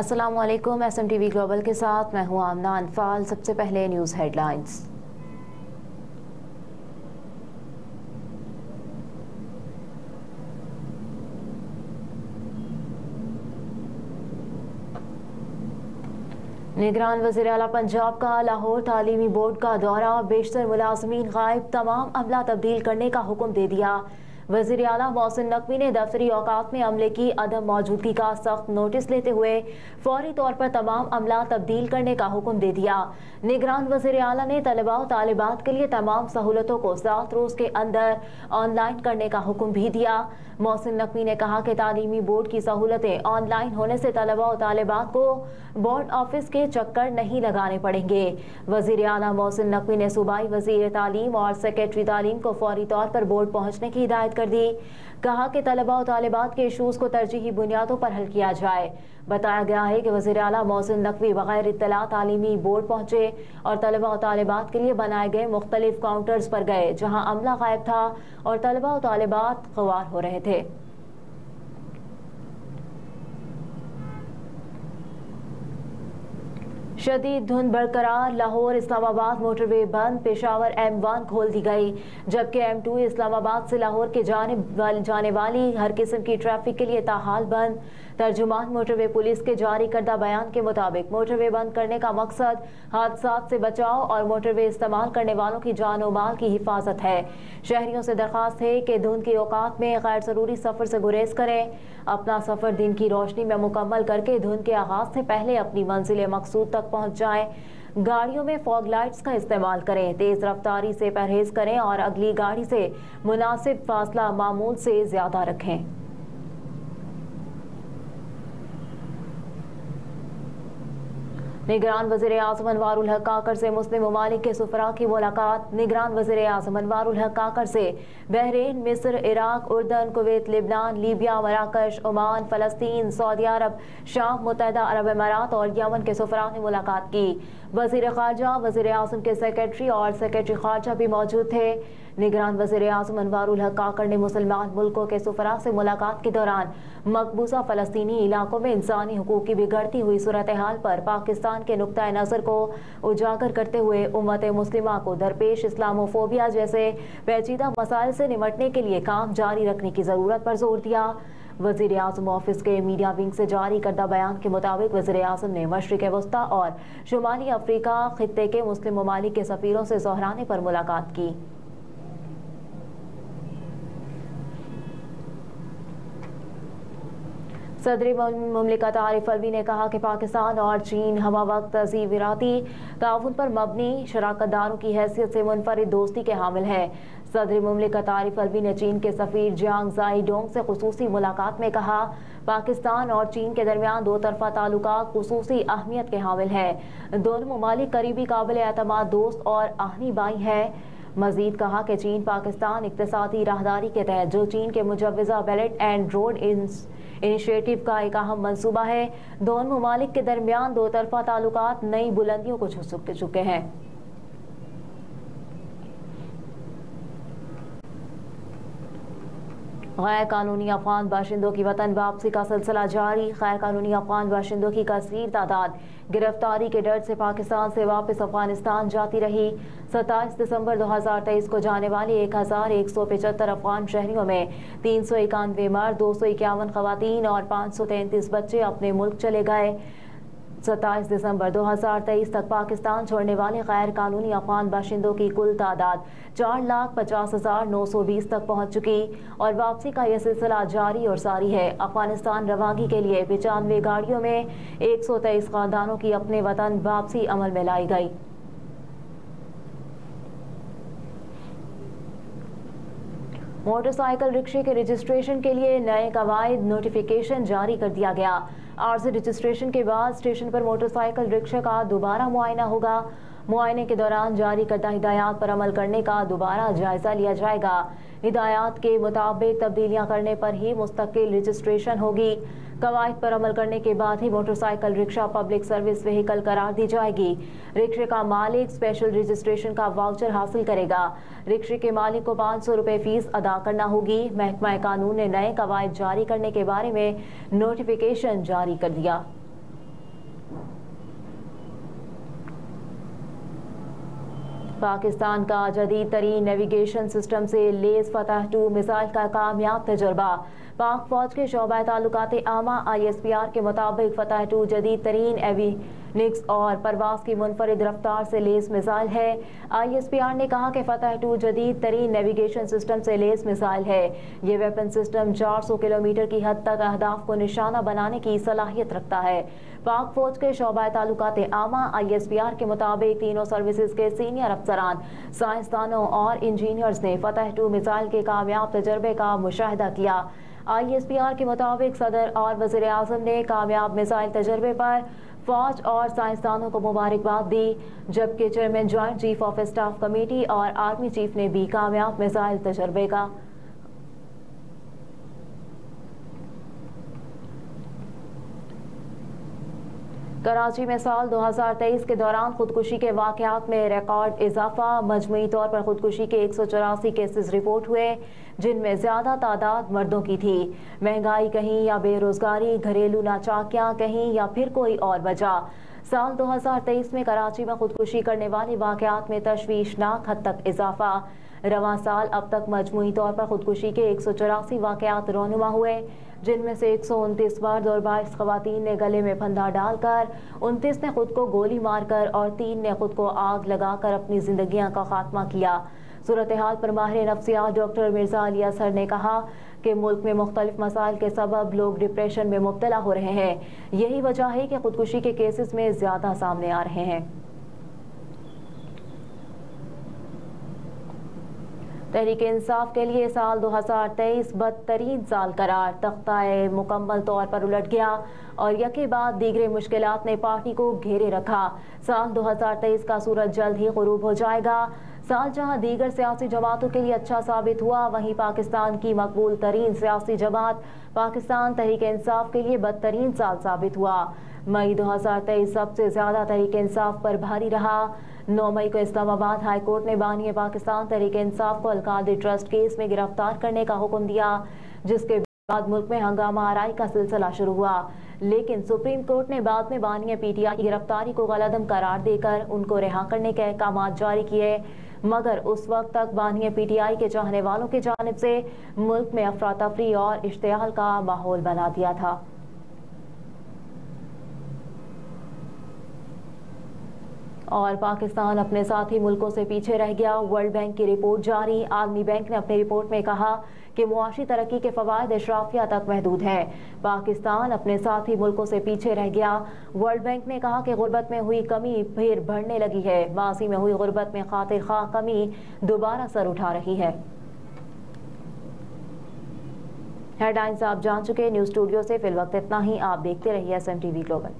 अस्सलाम वालेकुम। SMTV global के साथ मैं हूं आमना अनफाल। सबसे पहले न्यूज़ हेडलाइंस। निगरान वज़ीर आला पंजाब का लाहौर तालीमी बोर्ड का दौरा, बेशतर मुलाजमीन गायब, तमाम अमला तब्दील करने का हुक्म दे दिया। वज़ीर आला मोहसिन नकवी ने दफ्तरी औकात में अमले की अदम मौजूदगी का सख्त नोटिस लेते हुए फौरी तौर पर तमाम अमला तब्दील करने का हुक्म दे दिया। निगरान वज़ीर आला ने तलबा और तालिबात के लिए तमाम सहूलतों को 7 रोज़ के अंदर ऑनलाइन करने का हुक्म भी दिया। मोहसिन नकवी ने कहा कि तालीमी बोर्ड की सहूलतें ऑनलाइन होने से तलबा और तालिबात को बोर्ड ऑफिस के चक्कर नहीं लगाने पड़ेंगे। वज़ीर आला मोहसिन नकवी ने सूबाई वज़ीर तालीम और सेक्रेटरी तालीम को फौरी तौर पर बोर्ड पहुँचने की हिदायत कर दी। कहा कि तलबा और तालिबात के इशूज़ को तरजीही बुनियादों पर हल किया जाए। बताया गया है कि वज़ीर आला मोहसिन नकवी बगैर इत्तला तालीमी बोर्ड पहुँचे और तलबा और तालिबात के लिए बनाए गए मुख्तलिफ काउंटर्स पर गए, जहाँ अमला गायब था और तलबा और तालिबात ख़वार हो रहे थे। शदीद धुंध बरकरार, लाहौर इस्लामाबाद मोटरवे बंद, पेशावर M1 खोल दी गई, जबकि M2 इस्लामाबाद से लाहौर के जाने वाली हर किस्म की ट्रैफिक के लिए ताहाल बंद। तर्जुमान मोटरवे पुलिस के जारी करदा बयान के मुताबिक मोटरवे बंद करने का मकसद हादसात से बचाव और मोटरवे इस्तेमाल करने वालों की जान और माल की हिफाजत है। शहरियों से दरख्वास्त है कि धुंध के औकात में गैर ज़रूरी सफ़र से गुरेज करें। अपना सफ़र दिन की रोशनी में मुकम्मल करके धुंध के आगाज़ से पहले अपनी मंजिल मकसूद तक पहुँच जाएं। गाड़ियों में फॉग लाइट्स का इस्तेमाल करें, तेज़ रफ्तारी से परहेज करें और अगली गाड़ी से मुनासिब फासला मामूल से ज़्यादा रखें। निगरान वज़ीर आज़म अनवारुल हक काकर से मुस्लिम ममालिक के सुफरा की मुलाकात। निगरान वज़ीर आज़म अनवारुल हक काकर से बहरीन, मिस्र, इराक, उर्दन, कुवैत, लिबनान, लीबिया, मराकश, ओमान, फ़लस्तीन, सऊदी अरब, शाम, मुत्तहिदा अरब अमारात और यमन के सुफरा ने मुलाकात की। वज़ीर ख़ारजा, वज़ीर आज़म के सेक्रेटरी और सेक्रेटरी ख़ारजा भी मौजूद थे। निगरान वज़ीर आज़म अनवारुल हक काकर ने मुसलमान मुल्कों के सुफरा से मुलाकात के दौरान मकबूजा फ़लस्तीनी इलाकों में इंसानी हुकूक की बिगड़ती हुई सूरत हाल पर पाकिस्तान के नुक्ता नज़र को उजागर करते हुए उम्मत मुस्लिमा को दरपेश इस्लामोफोबिया जैसे पेचीदा मसाइल से निमटने के लिए काम जारी रखने की ज़रूरत पर जोर दिया। वज़ीर आज़म ऑफिस के मीडिया विंग से जारी करदा बयान के मुताबिक वज़ीर आज़म ने मशरिक़ वस्ता और शुमाली अफ्रीका खित्ते के मुस्लिम ममालिक के सफ़ीरों से ज़ोहराने पर मुलाकात की। सदर मुमलिकत आरिफ अलवी ने कहा कि पाकिस्तान और चीन हमा वक्त ज़ीवराती ताउन पर मबनी शराकतदारों की हैसियत से मुनफरिद दोस्ती के हामिल है। सदर मुमलिकत आरिफ अलवी ने चीन के सफ़ीर जियांग ज़ाई डोंग से खुसूसी मुलाकात में कहा, पाकिस्तान और चीन के दरमियान दो तरफ़ा ताल्लुकात खुसूसी अहमियत के हामिल है। दोनों ममालिक करीबी काबिल एतमाद दोस्त और आहनी बाई हैं। मजीद कहा कि चीन पाकिस्तान इक़्तिसादी राहदारी के तहत जो चीन के मुजव्वज़ा बेल्ट एंड रोड इनिशिएटिव का एक अहम मंसूबा है, दोनों ममालिक के दरमियान दो तरफ़ा ताल्लुकात नई बुलंदियों को छू चुके हैं। गैर कानूनी अफगान बाशिंदों की वतन वापसी का सिलसिला जारी। गैर कानूनी अफगान बाशिंदों की कसीर तादाद गिरफ्तारी के डर से पाकिस्तान से वापस अफगानिस्तान जाती रही। 27 दिसंबर 2023 को जाने वाली 1175 अफगान शहरियों में 391 मर्द, 251 खवातीन और 533 बच्चे अपने मुल्क चले गए। 27 दिसंबर 2023 तक पाकिस्तान छोड़ने वाले गैर कानूनी अफगान बाशिंदों की कुल तादाद 4,50,920 तक पहुंच चुकी और वापसी का यह सिलसिला जारी और सारी है। अफगानिस्तान रवानगी के लिए 95 गाड़ियों में 123 खानदानों की अपने वतन वापसी अमल में लाई गई। मोटरसाइकिल रिक्शे के रजिस्ट्रेशन के लिए नए कवायद नोटिफिकेशन जारी कर दिया गया। आर्जी रजिस्ट्रेशन के बाद स्टेशन पर मोटरसाइकिल रिक्शा का दोबारा मुआयना होगा। मुआयने के दौरान जारी करदा हिदायत पर अमल करने का दोबारा जायजा लिया जाएगा। हिदायत के मुताबिक तब्दीलियां करने पर ही मुस्तकिल रजिस्ट्रेशन होगी। कवायद पर अमल करने के बाद ही motorcycle rickshaw public service vehicle करार दी जाएगी। रिक्शे का मालिक स्पेशल रजिस्ट्रेशन का वाउचर हासिल करेगा। रिक्शे के मालिक को 500 रुपये फीस अदा करना होगी। महकमा कानून ने नए कवायद जारी करने के बारे में नोटिफिकेशन जारी कर दिया। پاکستان کا جدید ترین نیویگیشن سسٹم سے لیس فتح 2 میزائل کا کامیاب تجربہ۔ پاک فوج کے شعبہ تعلقات عامہ ISPR کے مطابق فتح 2 جدید ترین ایوینکس اور پرواز کی منفرد رفتار سے لیس میزائل ہے۔ ISPR نے کہا کہ فتح 2 جدید ترین نیویگیشن سسٹم سے لیس میزائل ہے۔ یہ ویپن سسٹم 400 کلومیٹر کی حد تک اہداف کو نشانہ بنانے کی صلاحیت رکھتا ہے۔ پاک فوج کے شعبہ تعلقات عامہ ISPR کے مطابق تینوں سروسز کے سینئر افسران، سائنسدانوں اور انجینئرز نے فتح 2 میزائل کے کامیاب تجربے کا مشاہدہ کیا۔ ISPR کے مطابق صدر اور وزیر اعظم نے کامیاب میزائل تجربے پر فوج اور سائنسدانوں کو مبارکباد دی، جبکہ chairman joint chief of staff committee اور آرمی چیف نے بھی کامیاب میزائل تجربے کا کراچی میں سال 2023 کے دوران خودکشی کے واقعات میں ریکارڈ اضافہ، مجموعی طور پر خودکشی کے 184 کیسز رپورٹ ہوئے، جن میں زیادہ تعداد مردوں کی تھی۔ مہنگائی کہیں یا بے روزگاری، گھریلو ناچاکیاں کہیں یا پھر کوئی اور وجہ، سال 2023 میں کراچی میں خودکشی کرنے والے واقعات میں تشویشناک حد تک اضافہ۔ رواں سال اب تک مجموعی طور پر خودکشی کے 184 واقعات رونما ہوئے، جن میں سے 129 مرد اور 22 خواتین نے گلے میں پھندا ڈال کر، 29 نے خود کو گولی مار کر اور 3 نے خود کو آگ لگا کر اپنی زندگیاں کا خاتمہ کیا۔ صورتحال پر ماہر نفسیات ڈاکٹر مرزا علی اصغر نے کہا کہ ملک میں مختلف مسائل کے سبب لوگ ڈپریشن میں مبتلا ہو رہے ہیں، یہی وجہ ہے کہ خودکشی کے کیسز میں زیادہ سامنے آ رہے ہیں۔ تحریک انصاف کے لیے سال 2023 بدترین سال قرار، تختہ مکمل طور پر الٹ گیا اور یکے بعد دیگر مشکلات نے پارٹی کو گھیرے رکھا۔ سال 2023 کا سورج جلد ہی غروب ہو جائے گا۔ سال جہاں دیگر سیاسی جماعتوں کے لیے اچھا ثابت ہوا، وہیں پاکستان کی مقبول ترین سیاسی جماعت پاکستان تحریک انصاف کے لیے بدترین سال ثابت ہوا۔ مئی 2023 سب سے زیادہ تحریک انصاف پر بھاری رہا۔ 9 مئی کو اسلام آباد ہائی کورٹ نے بانی پاکستان تحریک انصاف کو القادری ٹرسٹ کیس میں گرفتار کرنے کا حکم دیا، جس کے بعد ملک میں ہنگامہ آرائی کا سلسلہ شروع ہوا، لیکن سپریم کورٹ نے بعد میں بانی PTI کی گرفتاری کو غلطم قرار دے کر ان کو رہا کرنے کے احکامات جاری کیے، مگر اس وقت تک بانی PTI کے چاہنے والوں کی جانب سے ملک میں افراتفری اور اشتعال کا ماحول بنا دیا تھا۔ اور پاکستان اپنے ساتھی ملکوں سے پیچھے رہ گیا، ورلڈ بینک کی رپورٹ جاری۔ عالمی بینک نے اپنی رپورٹ میں کہا کہ معاشی ترقی کے فوائد اشرافیہ تک محدود ہیں۔ پاکستان اپنے ساتھی ملکوں سے پیچھے رہ گیا۔ ورلڈ بینک نے کہا کہ غربت میں ہوئی کمی پھر بڑھنے لگی ہے۔ ماضی میں ہوئی غربت میں خاطر خواہ کمی دوبارہ سر اٹھا رہی ہے۔ ہیڈ لائنز آپ جان چکے، نیوز اسٹوڈیو سے فی الوقت اتنا ہی۔ آپ دیکھتے رہیے SM TV گلوبل۔